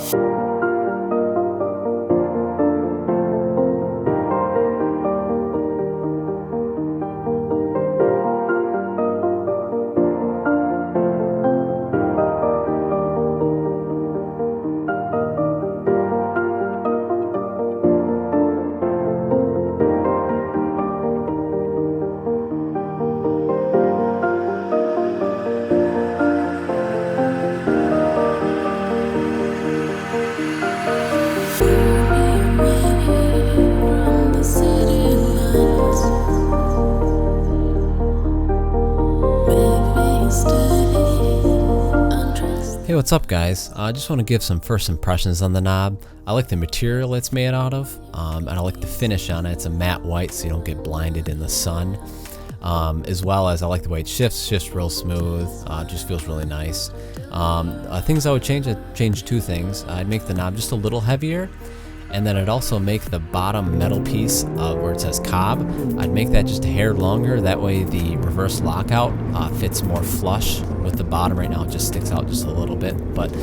Hey, what's up guys? I just want to give some first impressions on the knob. I like the material it's made out of, and I like the finish on it. It's a matte white so you don't get blinded in the sun. As well as I like the way it shifts real smooth, just feels really nice. Things I would change, I'd change two things. I'd make the knob just a little heavier, and then I'd also make the bottom metal piece where it says COBB, I'd make that just a hair longer. That way the reverse lockout fits more flush with the bottom. Right now it just sticks out just a little bit, but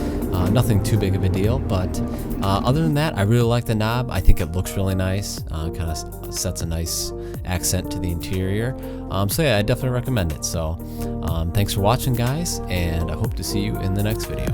nothing too big of a deal. But other than that, I really like the knob. I think it looks really nice, kind of sets a nice accent to the interior. So yeah, I definitely recommend it. So thanks for watching guys, and I hope to see you in the next video.